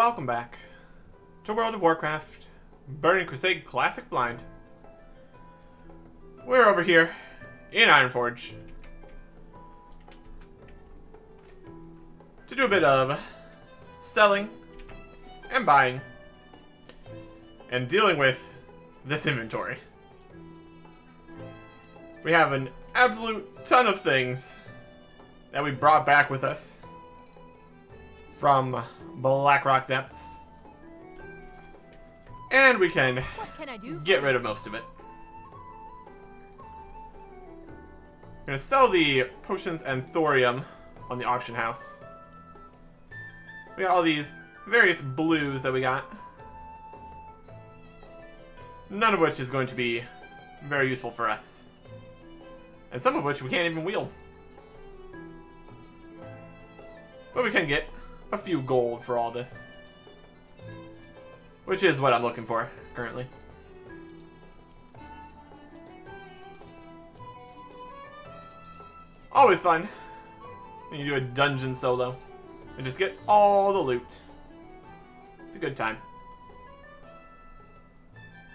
Welcome back to World of Warcraft, Burning Crusade Classic Blind. We're over here in Ironforge to do a bit of selling and buying and dealing with this inventory. We have an absolute ton of things that we brought back with us from Blackrock Depths, and we can get rid of most of it. I'm gonna sell the potions and thorium on the auction house. We got all these various blues that we got, none of which is going to be very useful for us, and some of which we can't even wield. But we can get a few gold for all this, which is what I'm looking for currently. Always fun when you do a dungeon solo and just get all the loot. It's a good time.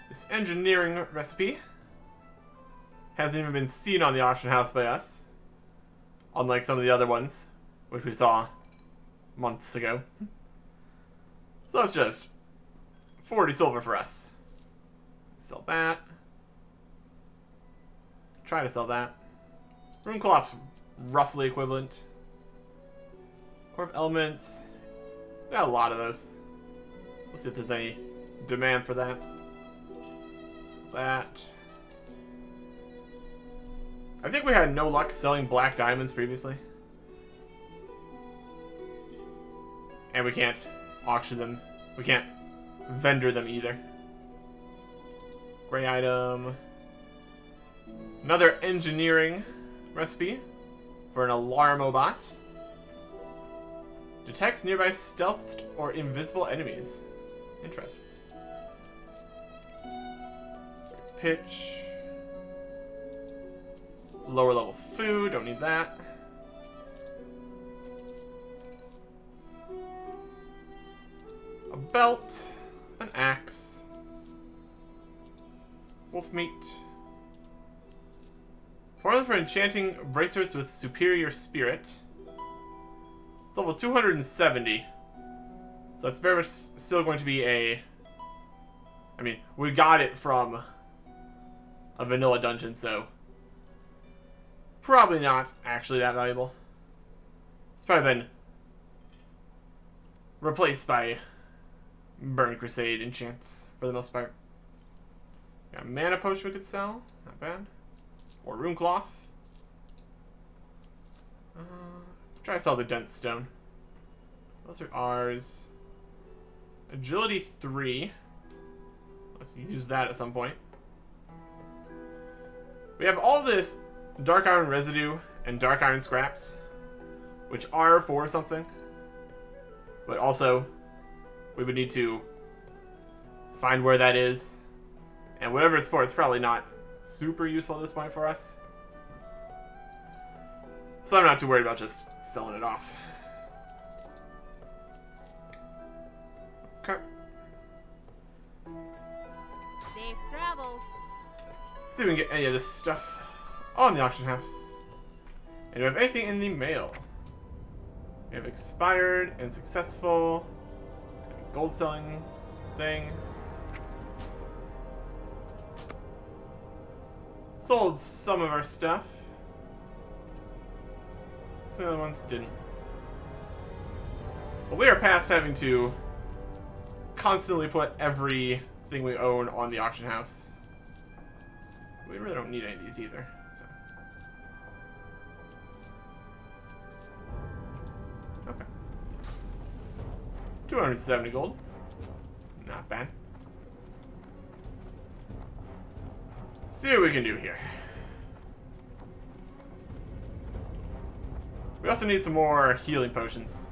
This engineering recipe hasn't even been seen on the auction house by us, unlike some of the other ones which we saw months ago. So that's just 40 silver for us. Sell that. Try to sell that. Runecloth's roughly equivalent. Core of Elements. We got a lot of those. Let's see if there's any demand for that. Sell that. I think we had no luck selling black diamonds previously. And we can't auction them. We can't vendor them either. Gray item. Another engineering recipe for an Alarmobot. Detects nearby stealthed or invisible enemies. Interesting. Pitch. Lower level food. Don't need that. A belt, an axe, wolf meat, formula for enchanting bracers with superior spirit. It's level 270, so that's very much still going to be a. I mean, we got it from a vanilla dungeon, so probably not actually that valuable. It's probably been replaced by Burning Crusade enchants for the most part. Got a mana potion we could sell. Not bad. Or Runecloth. Try to sell the Dent Stone. Those are ours. Agility 3. Let's use that at some point. We have all this Dark Iron residue and Dark Iron scraps, which are for something. But also, we would need to find where that is. And whatever it's for, it's probably not super useful at this point for us. So I'm not too worried about just selling it off. Okay. Safe travels. See if we can get any of this stuff on the auction house. And do we have anything in the mail? We have expired and successful. Gold selling thing. Sold some of our stuff. Some of the other ones didn't. But we are past having to constantly put everything we own on the auction house. We really don't need any of these either. So. Okay. 270 gold. Not bad. See what we can do here. We also need some more healing potions.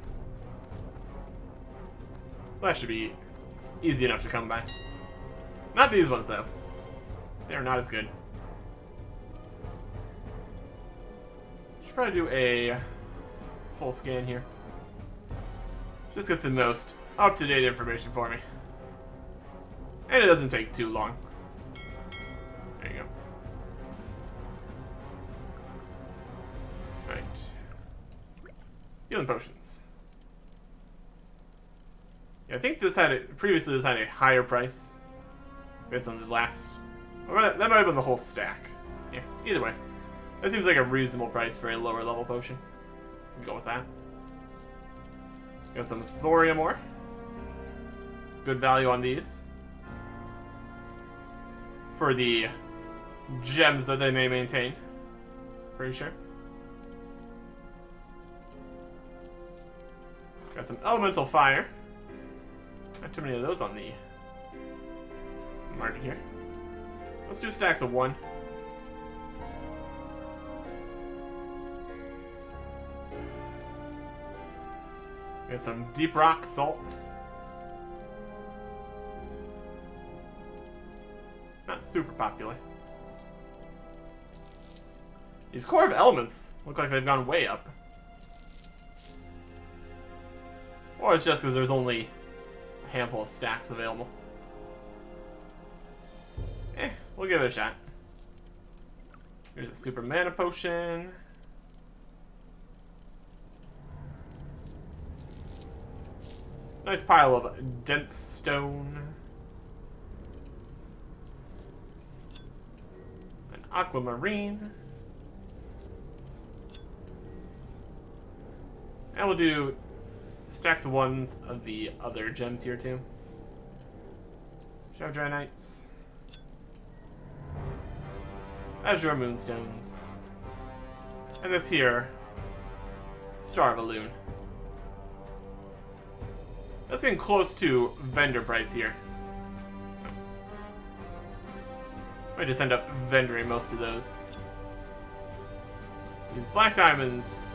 That should be easy enough to come by. Not these ones, though. They're not as good. Should probably do a full scan here. Just get the most up-to-date information for me. And it doesn't take too long. There you go. Right. Healing potions. Yeah, I think previously this had a higher price based on the last. Or that might have been the whole stack. Yeah, either way. That seems like a reasonable price for a lower level potion. Go with that. Got some thorium ore. Good value on these. For the gems that they may maintain. Pretty sure. Got some elemental fire. Not too many of those on the market here. Let's do stacks of 1. Got some deep rock salt. Not super popular. These core of elements look like they've gone way up. Or it's just because there's only a handful of stacks available. We'll give it a shot. Here's a super mana potion. Nice pile of dense stone. An aquamarine. And we'll do stacks of 1s of the other gems here too. Shadow Drynites. Azure Moonstones. And this here, Star Balloon. That's getting close to vendor price here. Might just end up vendoring most of those. These black diamonds,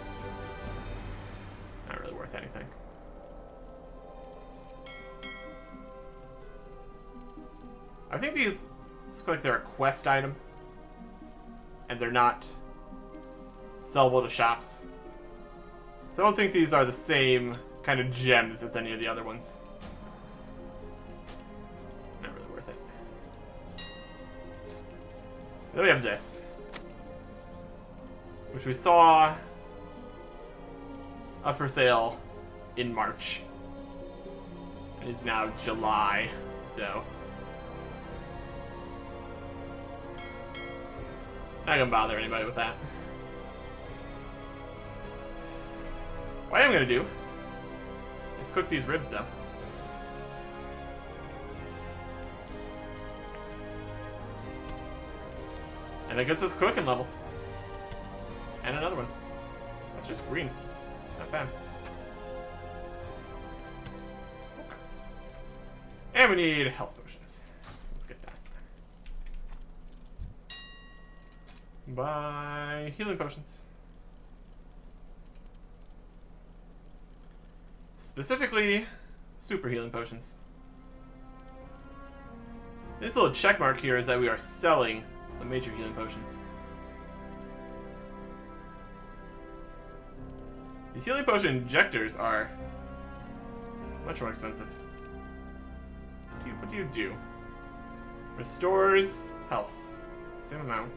not really worth anything. I think these look like they're a quest item. And they're not sellable to shops. So I don't think these are the same kind of gems as any of the other ones. Not really worth it. Then we have this, which we saw up for sale in March. It is now July, so not gonna bother anybody with that. What I am gonna do is cook these ribs though. And that gets us cooking level. And another one. That's just green. Not bad. And we need health potions. Let's get that. Buy healing potions. Specifically, super healing potions. This little check mark here is that we are selling the major healing potions. These healing potion injectors are much more expensive. What do you do? Restores health. Same amount.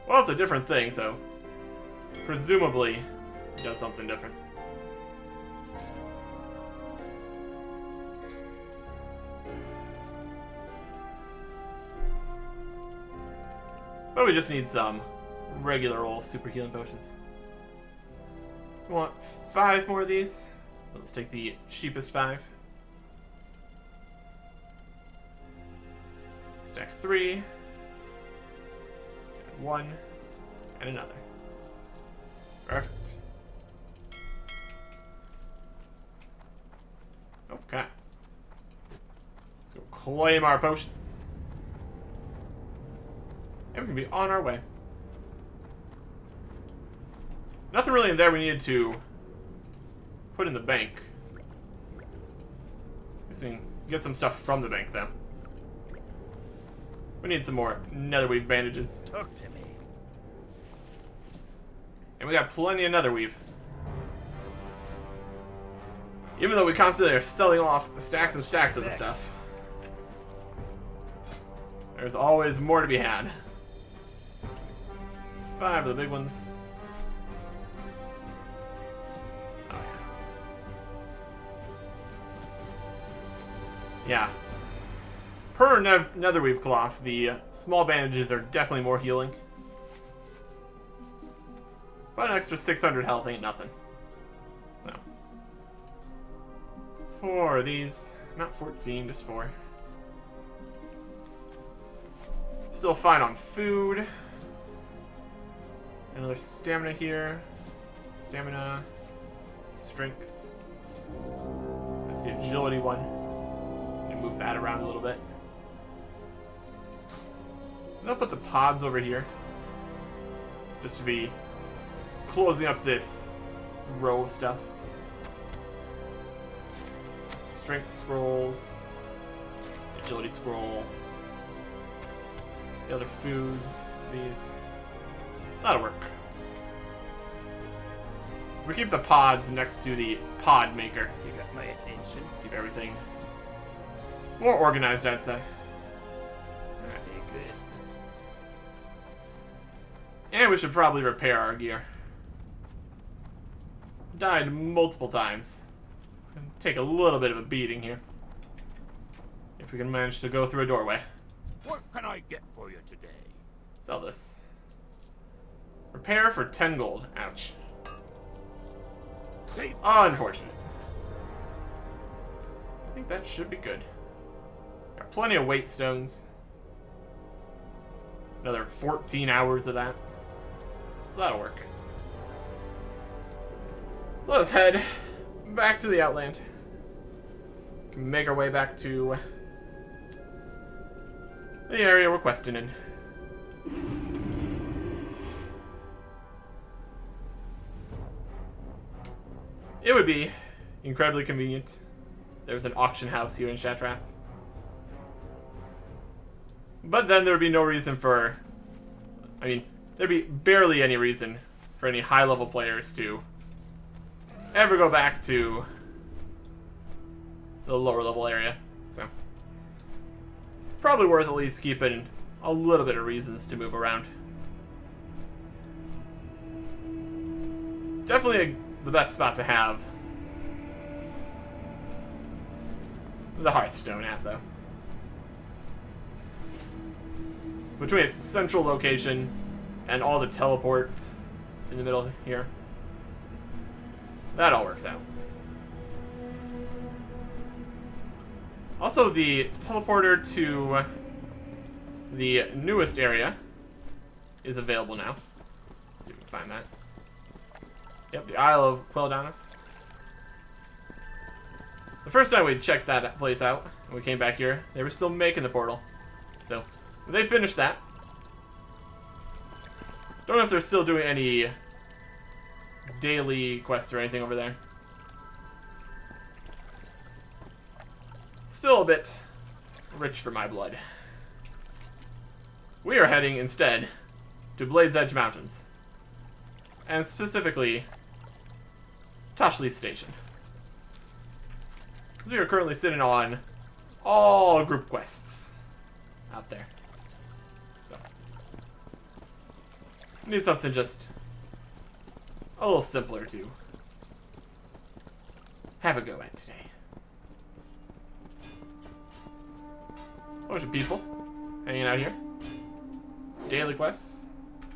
Well, it's a different thing, so presumably it does something different. But we just need some regular old super healing potions. We want 5 more of these. Let's take the cheapest 5. Stack 3. 1 and another. Perfect. Okay. Let's go claim our potions. And we can be on our way. Nothing really in there we needed to put in the bank. Guess we can get some stuff from the bank though. We need some more netherweave bandages. Talk to me. And we got plenty of netherweave. Even though we constantly are selling off stacks and stacks of the stuff, there's always more to be had. 5 of the big ones. Oh, yeah. Per netherweave cloth, the small bandages are definitely more healing. But an extra 600 health ain't nothing. No. 4 of these. Not 14, just 4. Still fine on food. Another stamina here. Stamina. Strength. That's the agility one. And move that around a little bit. And I'll put the pods over here. Just to be closing up this row of stuff. Strength scrolls. Agility scroll. The other foods. These. That'll work. We keep the pods next to the pod maker. You got my attention. Keep everything more organized, I'd say. Alright, good. And we should probably repair our gear. Died multiple times. It's gonna take a little bit of a beating here. If we can manage to go through a doorway. What can I get for you today? Sell this. Repair for 10 gold. Ouch. Safe. Unfortunate. I think that should be good. Got plenty of weight stones. Another 14 hours of that. So that'll work. Let's head back to the Outland. Can make our way back to the area we're questing in. It would be incredibly convenient. There's an auction house here in Shatrath. But then there would be no reason for... I mean, there'd be barely any reason for any high-level players to ever go back to the lower-level area. So, probably worth at least keeping a little bit of reasons to move around. Definitely the best spot to have the Hearthstone at, though. Between its central location and all the teleports in the middle here, that all works out. Also, the teleporter to the newest area is available now. Let's see if we can find that. Yep, the Isle of Quel'Danas. The first time we checked that place out, and we came back here, they were still making the portal. So, they finished that. Don't know if they're still doing any daily quests or anything over there. Still a bit rich for my blood. We are heading instead to Blade's Edge Mountains. And specifically, Toshley Station. Because we are currently sitting on all group quests out there. So, need something just a little simpler to have a go at today. A bunch of people hanging out here. Daily quests.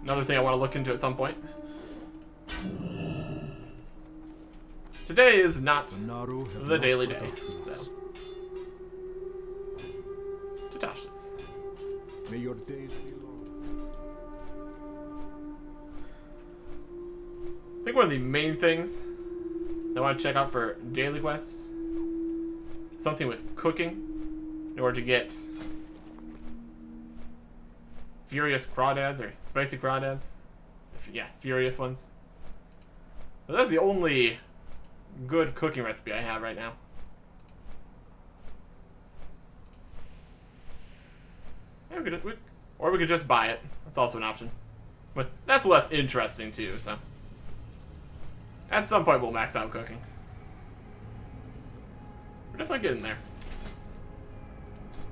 Another thing I want to look into at some point. Today is not the daily day, though. To Toshley's. May your days be long. I think one of the main things I want to check out for daily quests, something with cooking, in order to get furious crawdads or spicy crawdads. Yeah, furious ones. But that's the only good cooking recipe I have right now. Or we could just buy it. That's also an option. But that's less interesting too, so. At some point we'll max out cooking. We're definitely getting there.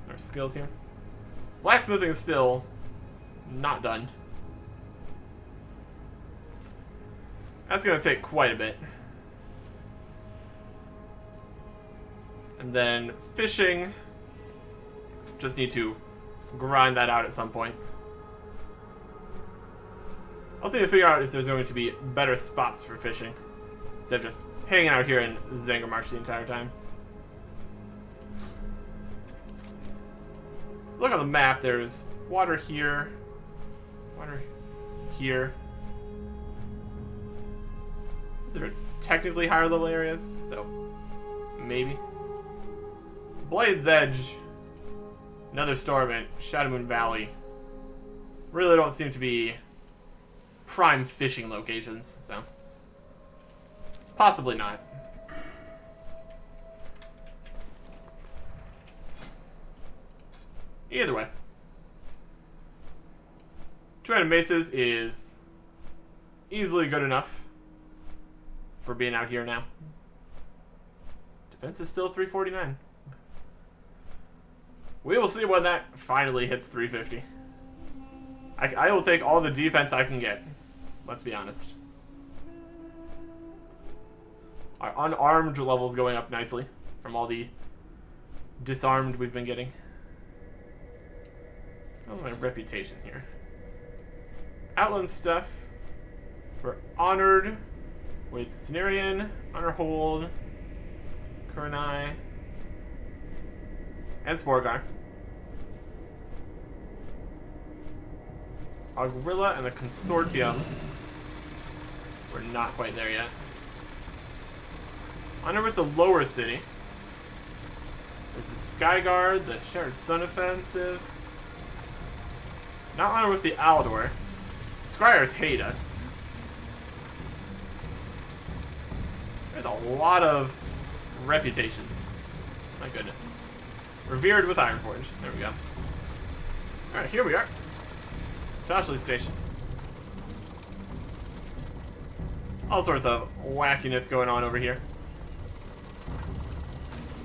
Our skills here. Blacksmithing is still not done. That's gonna take quite a bit. And then fishing. Just need to grind that out at some point. I also need to figure out if there's going to be better spots for fishing instead of just hanging out here in Zangarmarsh the entire time. Look on the map, there's water here, water here. These are technically higher level areas, so maybe. Blade's Edge, another storm at Shadowmoon Valley. Really don't seem to be prime fishing locations, so possibly not. Either way, 200 maces is easily good enough for being out here now. Defense is still 349. We will see when that finally hits 350. I will take all the defense I can get. Let's be honest. Our unarmed level's going up nicely from all the disarmed we've been getting. Oh, my reputation here. Outland stuff. We're honored with Cenarian, Honor Hold, Kurenai, and Sporgar. Our Gorilla and the Consortium. We're not quite there yet. Honor with the Lower City. There's the Skyguard, the Shattered Sun Offensive. Not honor with the Aldor. Scryers hate us. There's a lot of reputations. My goodness. Revered with Ironforge. There we go. Alright, here we are. Toshley Station. All sorts of wackiness going on over here.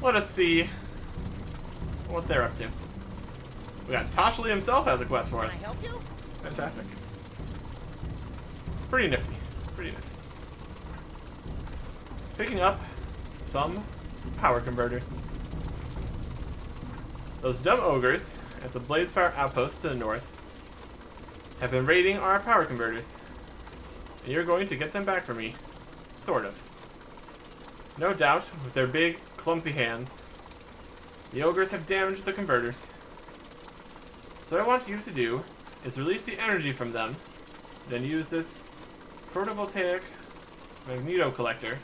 Let us see what they're up to. We got Toshley himself has a quest for us. Can I help you? Fantastic. Pretty nifty. Pretty nifty. Picking up some power converters. Those dumb ogres at the Bladespire outpost to the north have been raiding our power converters. And you're going to get them back for me. Sort of. No doubt, with their big, clumsy hands, the ogres have damaged the converters. So what I want you to do is release the energy from them, then use this photovoltaic magneto collector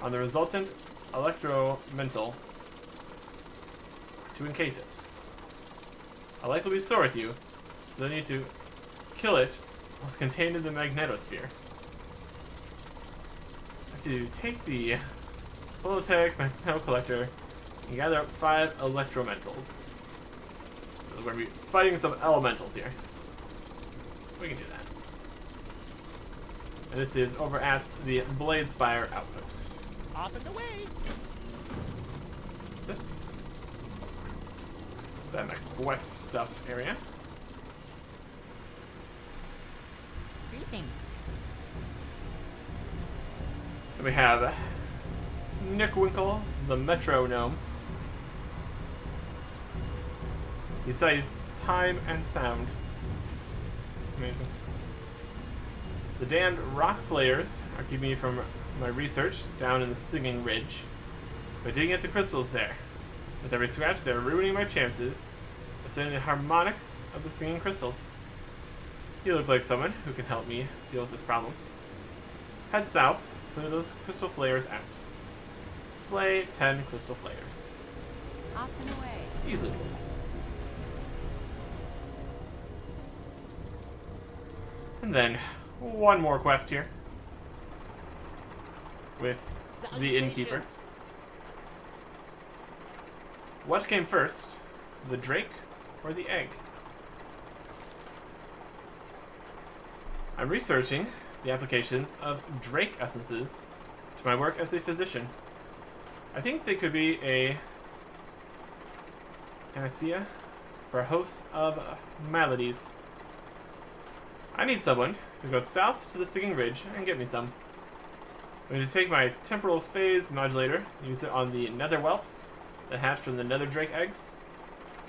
on the resultant electromental to encase it. I'll likely be sore with you, so I need to kill it what's contained in the magnetosphere. So you take the photovoltaic magneto collector and gather up 5 electromentals. We're going to be fighting some elementals here. We can do that. And this is over at the Bladespire outpost. Off and away. What's this? That my quest stuff area. Greetings. Then we have Nickwinkle, the metronome. He studies time and sound. Amazing. The damned rock flayers are keeping me from my research down in the Singing Ridge. By digging at the crystals there. With every scratch, they're ruining my chances of studying the harmonics of the singing crystals. You look like someone who can help me deal with this problem. Head south, clear those crystal flayers out. Slay 10 crystal flayers. Off and away. Easily. And then, one more quest here. With the innkeeper. What came first? The drake or the egg? I'm researching the applications of Drake essences to my work as a physician. I think they could be a panacea for a host of maladies. I need someone who goes south to the Singing Ridge and get me some. I'm going to take my temporal phase modulator, use it on the nether whelps that hatch from the nether drake eggs,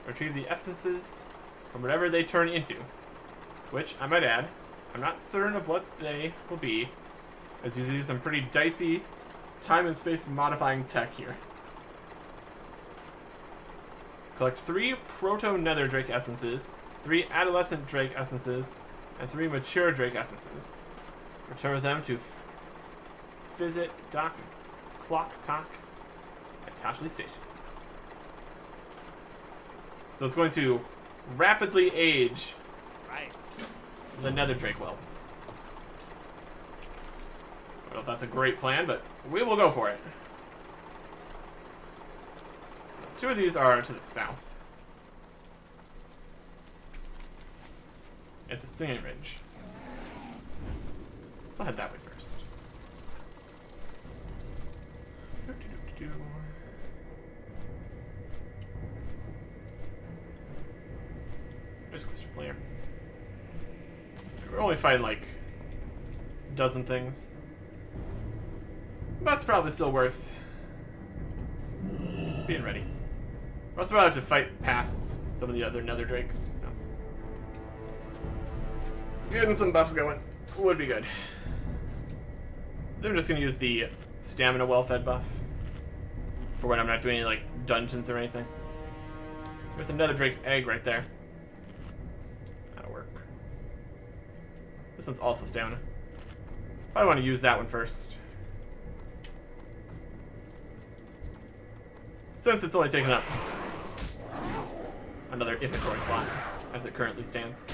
retrieve the essences from whatever they turn into, which, I might add, I'm not certain of what they will be, as you see some pretty dicey time and space modifying tech here. Collect 3 proto-nether drake essences, 3 adolescent drake essences, and 3 mature drake essences. Return them to visit Doc Clock Talk at Toshley Station. So it's going to rapidly age the nether drake whelps. I don't know if that's a great plan, but we will go for it. 2 of these are to the south. At the Singing Ridge. I'll head that way first. There's Crystal Flare. We're only fighting like a dozen things. But it's probably still worth being ready. We're also about to fight past some of the other nether drakes, so getting some buffs going would be good. Then I'm just gonna use the stamina well-fed buff for when I'm not doing any like dungeons or anything. There's another drake egg right there. That'll work. This one's also stamina. Probably want to use that one first, since it's only taking up another inventory slot as it currently stands.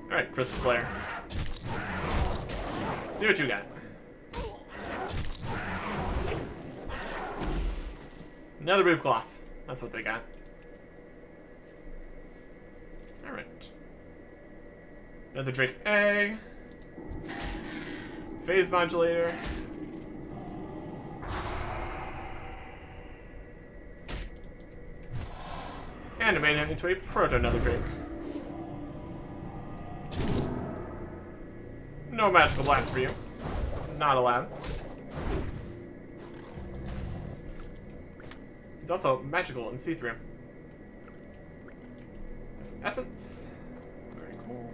Alright, Crystal Flare. See what you got. Another roof cloth. That's what they got. Alright. Another drake egg. Phase modulator. And I made him into a proto-nether drake. No magical blast for you. Not allowed. He's also magical and see-through. Some essence. Very cool.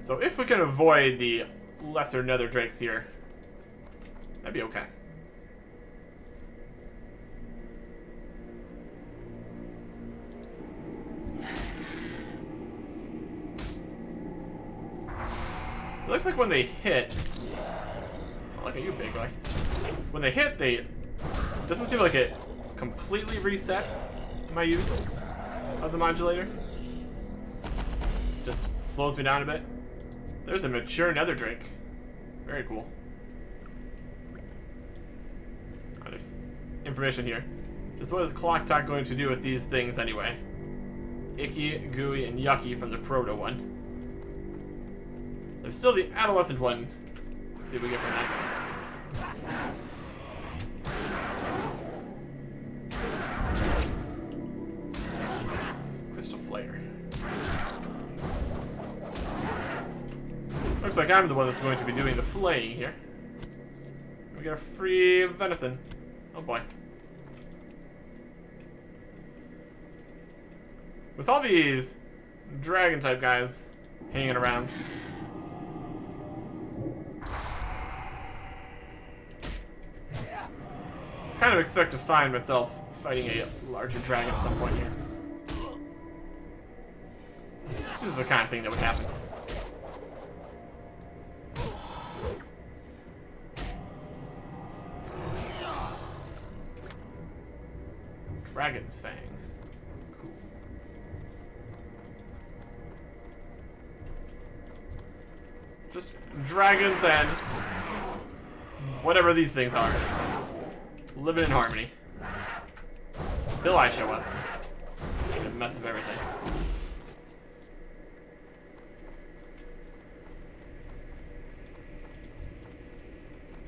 So if we can avoid the lesser nether drakes here, that'd be okay. It looks like when they hit... Oh, look at you, big boy. When they hit, it doesn't seem like it completely resets my use of the modulator. Just slows me down a bit. There's a mature nether drake. Very cool. Oh, there's information here. Just what is Clock Talk going to do with these things anyway? Icky, gooey, and yucky from the proto one. There's still the adolescent one. Let's see what we get from that. Crystal Flare. Looks like I'm the one that's going to be doing the flaying here. We get a free venison. Oh boy. With all these dragon type guys hanging around, kind of expect to find myself fighting a larger dragon at some point here. This is the kind of thing that would happen. Dragon's Fang. Cool. Just dragons and whatever these things are. Living in harmony. Till I show up. It's a mess of everything.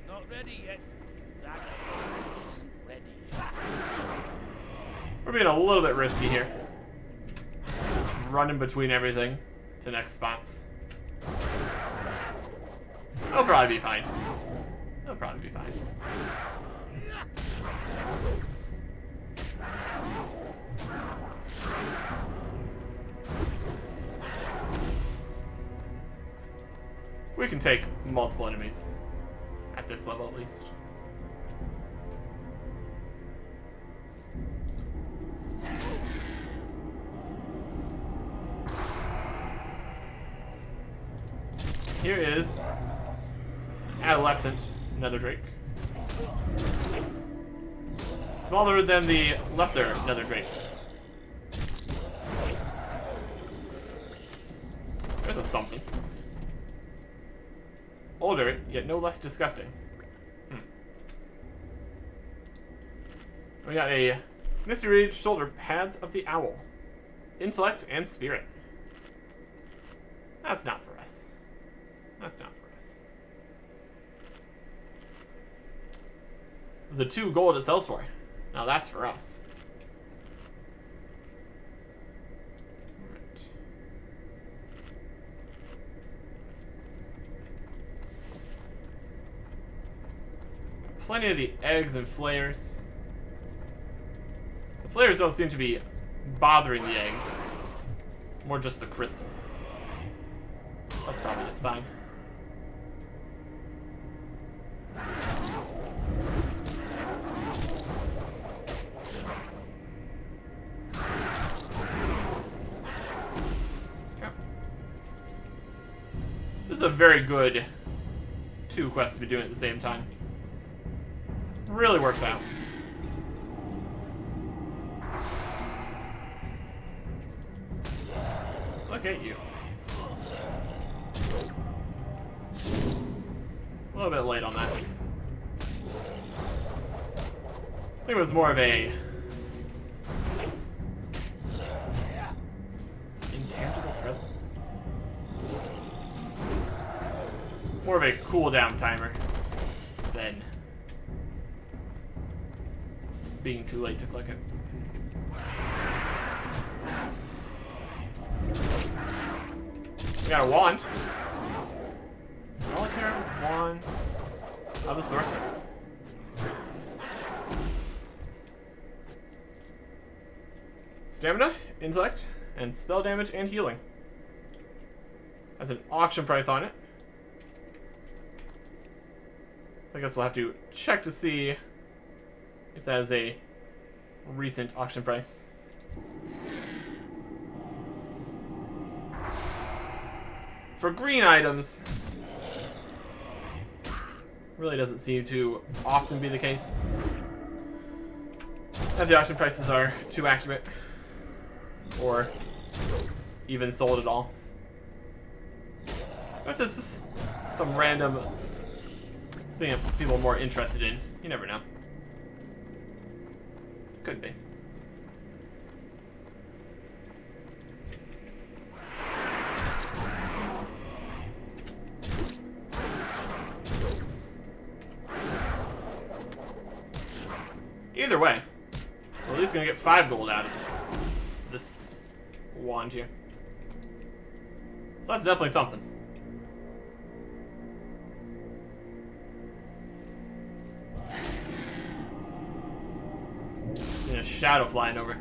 Not ready yet. That isn't ready yet. We're being a little bit risky here. Just running between everything to next spots. They'll probably be fine. They'll probably be fine. We can take multiple enemies. At this level, at least. Here is Adolescent Nether Drake. Smaller than the lesser Nether Drakes. There's a something. Older, yet no less disgusting. We got a Mystery Shoulder Pads of the Owl. Intellect and Spirit. That's not for us. That's not for us. The 2 gold it sells for. Now that's for us. Alright. Plenty of the eggs and flares. The flares don't seem to be bothering the eggs. More just the crystals. That's probably just fine. This is a very good 2 quests to be doing at the same time. Really works out. Look at you. A little bit late on that. I think it was more of a intangible presence. More of a cooldown timer than being too late to click it. We got a wand. Solitaire wand of the sorcerer. Stamina, intellect, and spell damage and healing. Has an auction price on it. I guess we'll have to check to see if that is a recent auction price. For green items, really doesn't seem to often be the case that the auction prices are too accurate or even sold at all. But this is some random thing that people are more interested in. You never know. Could be. Either way, we're at least gonna get 5 gold out of this wand here. So that's definitely something. And a shadow flying over.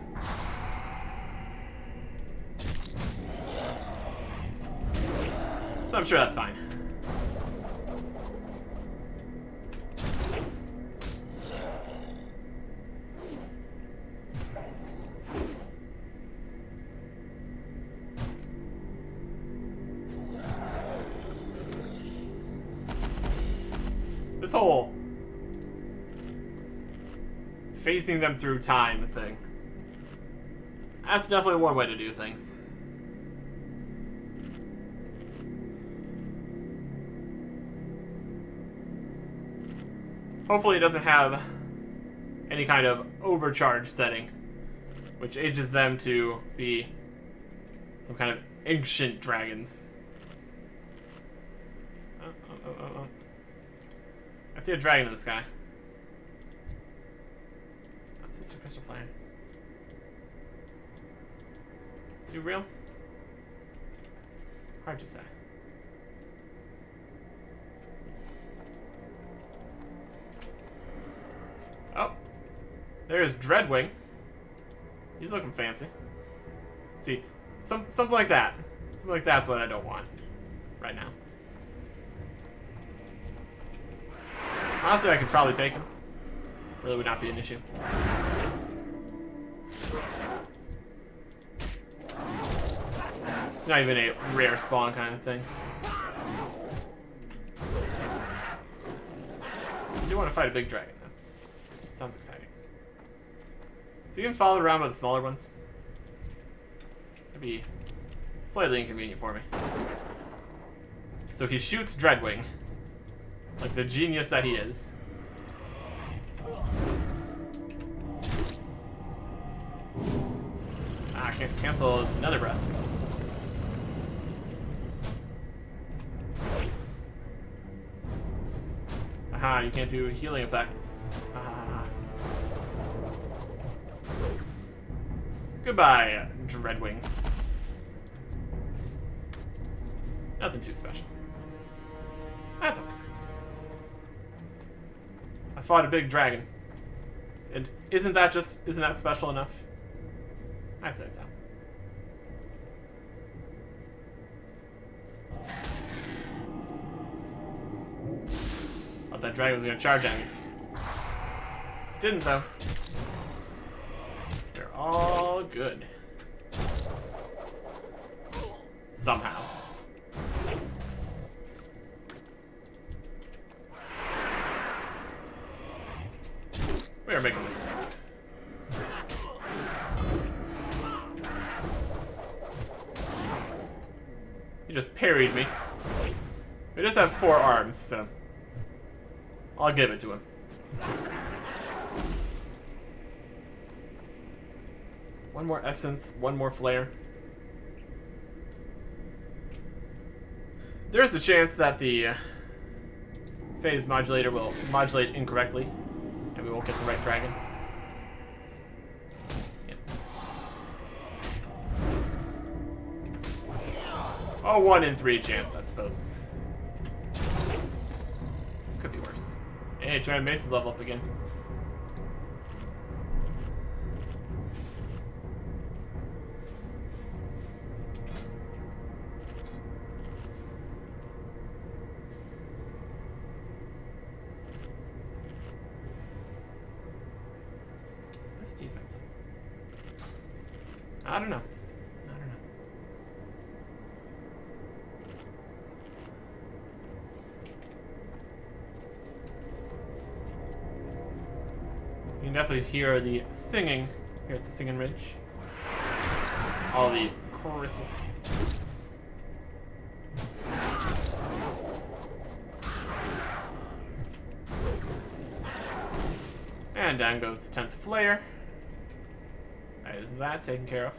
So I'm sure that's fine. This whole phasing them through time thing. That's definitely one way to do things. Hopefully it doesn't have any kind of overcharge setting which ages them to be some kind of ancient dragons. Oh. I see a dragon in the sky. That's just a crystal flame. You real? Hard to say. Oh. There's Dreadwing. He's looking fancy. See, something like that. Something like that's what I don't want right now. Honestly, I could probably take him. Really would not be an issue. It's not even a rare spawn kind of thing. I do want to fight a big dragon, though. Sounds exciting. Is he getting followed around by the smaller ones? That'd be slightly inconvenient for me. So he shoots Dreadwing. Like the genius that he is. Ah, can't cancel his Nether Breath. Aha, you can't do healing effects. Ah. Goodbye, Dreadwing. Nothing too special. That's okay. I fought a big dragon. And isn't that special enough? I say so. Thought that dragon was gonna charge at me. Didn't though. They're all good. Somehow. We are making this work. He just parried me. He does have 4 arms, so I'll give it to him. One more essence, one more flare. There's a chance that the phase modulator will modulate incorrectly, and we won't get the right dragon. Yep. Oh, 1 in 3 chance, I suppose. Could be worse. Hey, Trying Mason's level up again. That's defensive. I don't know. You can definitely hear the singing here at the Singing Ridge. All the crystals. And down goes the 10th flare. That is that taken care of.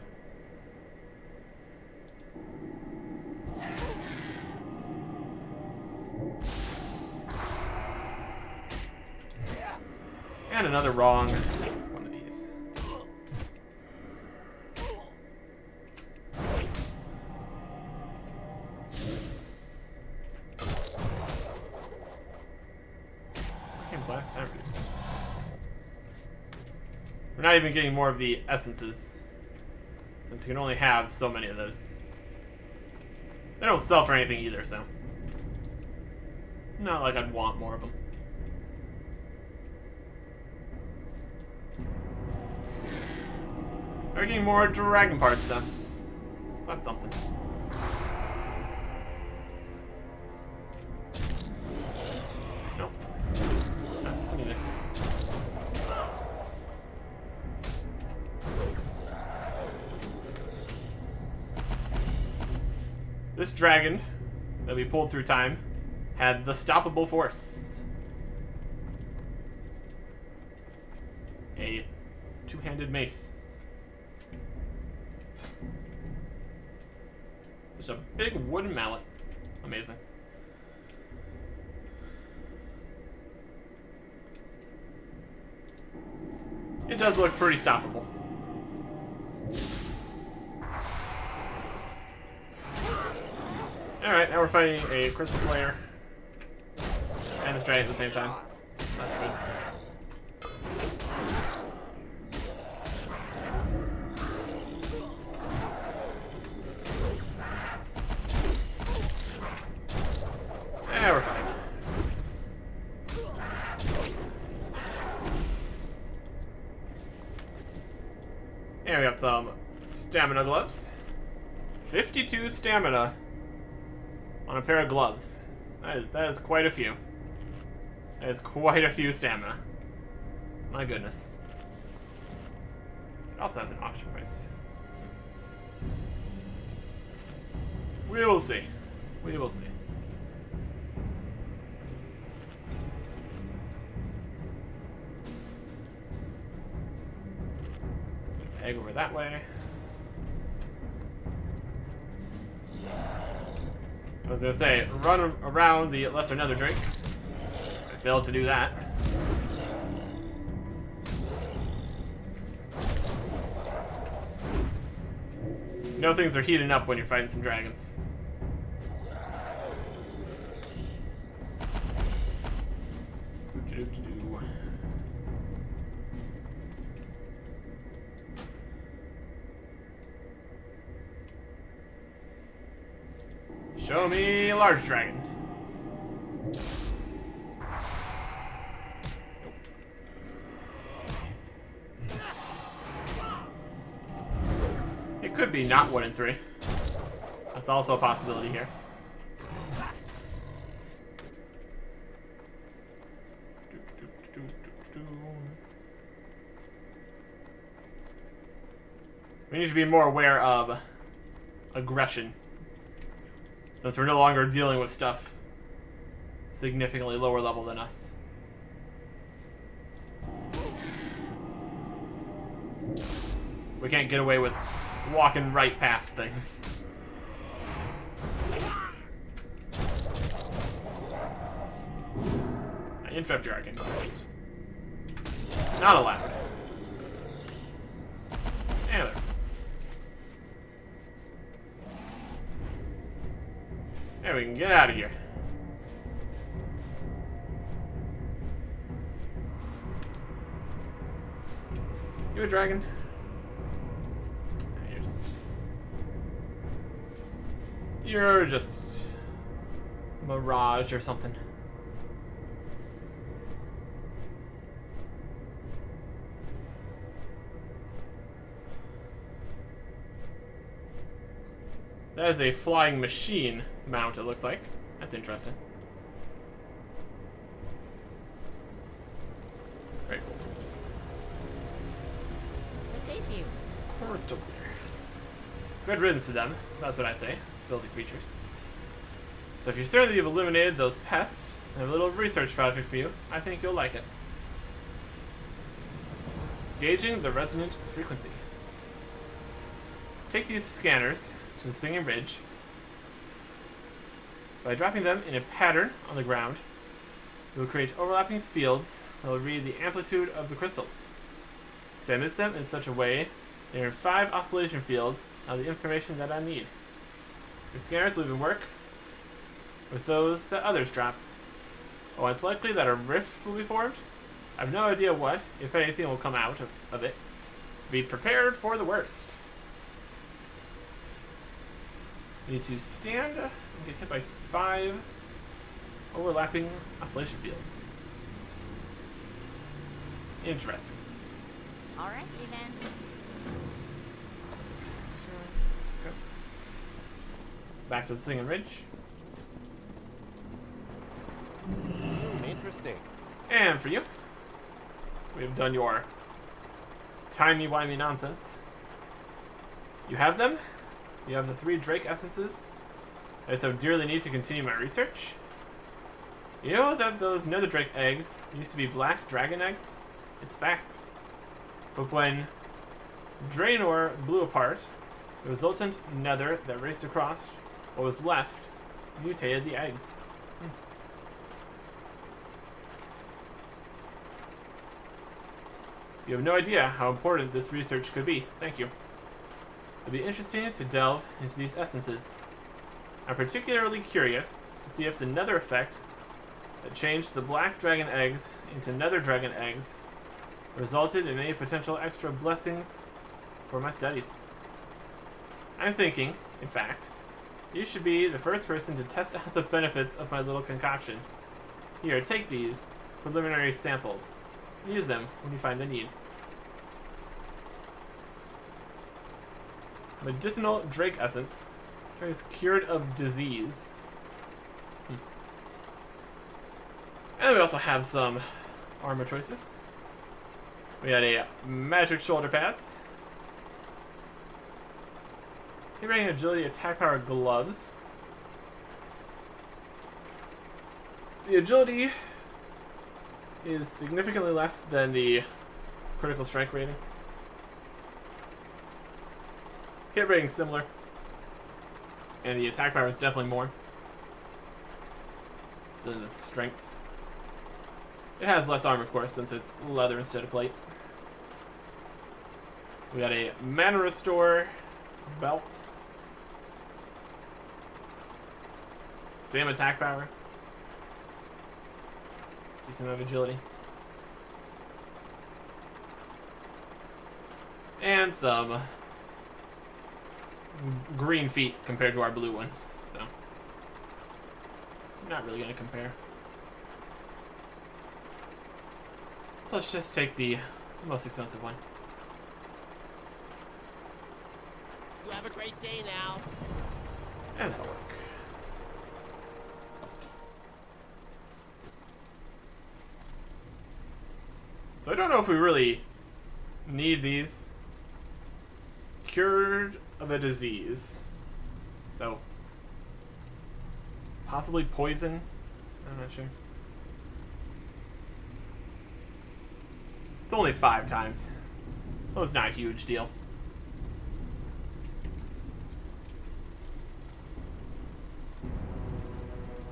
And another wrong one of these. Fucking blast time boost. We're not even getting more of the essences, since you can only have so many of those. They don't sell for anything either, so not like I'd want more of them. We're getting more dragon parts though, so that's something. Nope. Not this one either. This dragon that we pulled through time had the stoppable force. A 2-handed mace. There's a big wooden mallet. Amazing. It does look pretty stoppable. Alright, now we're fighting a crystal flare and this dragon at the same time. That's good. Yeah, we're fine. And we got some stamina gloves. 52 stamina on a pair of gloves. That is quite a few. That is quite a few stamina. My goodness. It also has an auction price. We will see. We will see. Egg over that way. I was gonna say, run around the lesser nether drake. I failed to do that. You know things are heating up when you're fighting some dragons. Show me a large dragon. It could be not 1 in 3. That's also a possibility here. We need to be more aware of aggression, since we're no longer dealing with stuff significantly lower level than us. We can't get away with walking right past things. I interrupt your argument. Not allowed. And there. There, we can get out of here. You a dragon? You're just Mirage or something. That is a flying machine mount, it looks like. That's interesting. Very cool. Good day to you. Crystal clear. Good riddance to them, that's what I say. Filthy creatures. So if you're certain that you've eliminated those pests, I have a little research project for you. I think you'll like it. Gauging the resonant frequency. Take these scanners to the Singing Ridge. By dropping them in a pattern on the ground, you will create overlapping fields that will read the amplitude of the crystals. Sandwich them in such a way they are in 5 oscillation fields of the information that I need. Your scanners will even work with those that others drop. While it's likely that a rift will be formed, I have no idea what, if anything, will come out of it. Be prepared for the worst. You need to stand and get hit by 5 overlapping oscillation fields. Interesting. Alright, then. Okay. Back to the Singing Ridge. Interesting. And for you, we have done your timey-wimey nonsense. You have them. You have the 3 Drake essences I so dearly need to continue my research. You know that those nether drake eggs used to be black dragon eggs? It's a fact. But when Draenor blew apart, the resultant nether that raced across what was left mutated the eggs. You have no idea how important this research could be. Thank you. It'll be interesting to delve into these essences. I'm particularly curious to see if the nether effect that changed the black dragon eggs into nether dragon eggs resulted in any potential extra blessings for my studies. I'm thinking, in fact, you should be the first person to test out the benefits of my little concoction. Here, take these preliminary samples. Use them when you find the need. Medicinal Drake Essence. Is cured of disease. And we also have some armor choices. We got a magic shoulder pads. Hitting agility, attack power gloves. The agility is significantly less than the critical strike rating. Hit rating similar. And the attack power is definitely more than the strength. It has less armor, of course, since it's leather instead of plate. We got a mana restore belt. Same attack power. Decent amount of agility. And some green feet compared to our blue ones, so not really going to compare. So let's just take the most expensive one. You have a great day now. And that'll work. So I don't know if we really need these. Cured of a disease. So, possibly poison? I'm not sure. It's only 5 times. So it's not a huge deal.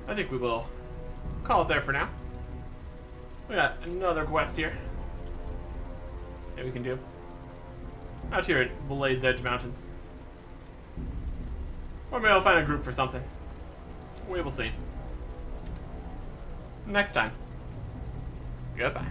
I think we will call it there for now. We got another quest here that we can do. Out here at Blade's Edge Mountains. Or maybe I'll find a group for something. We will see. Next time. Goodbye.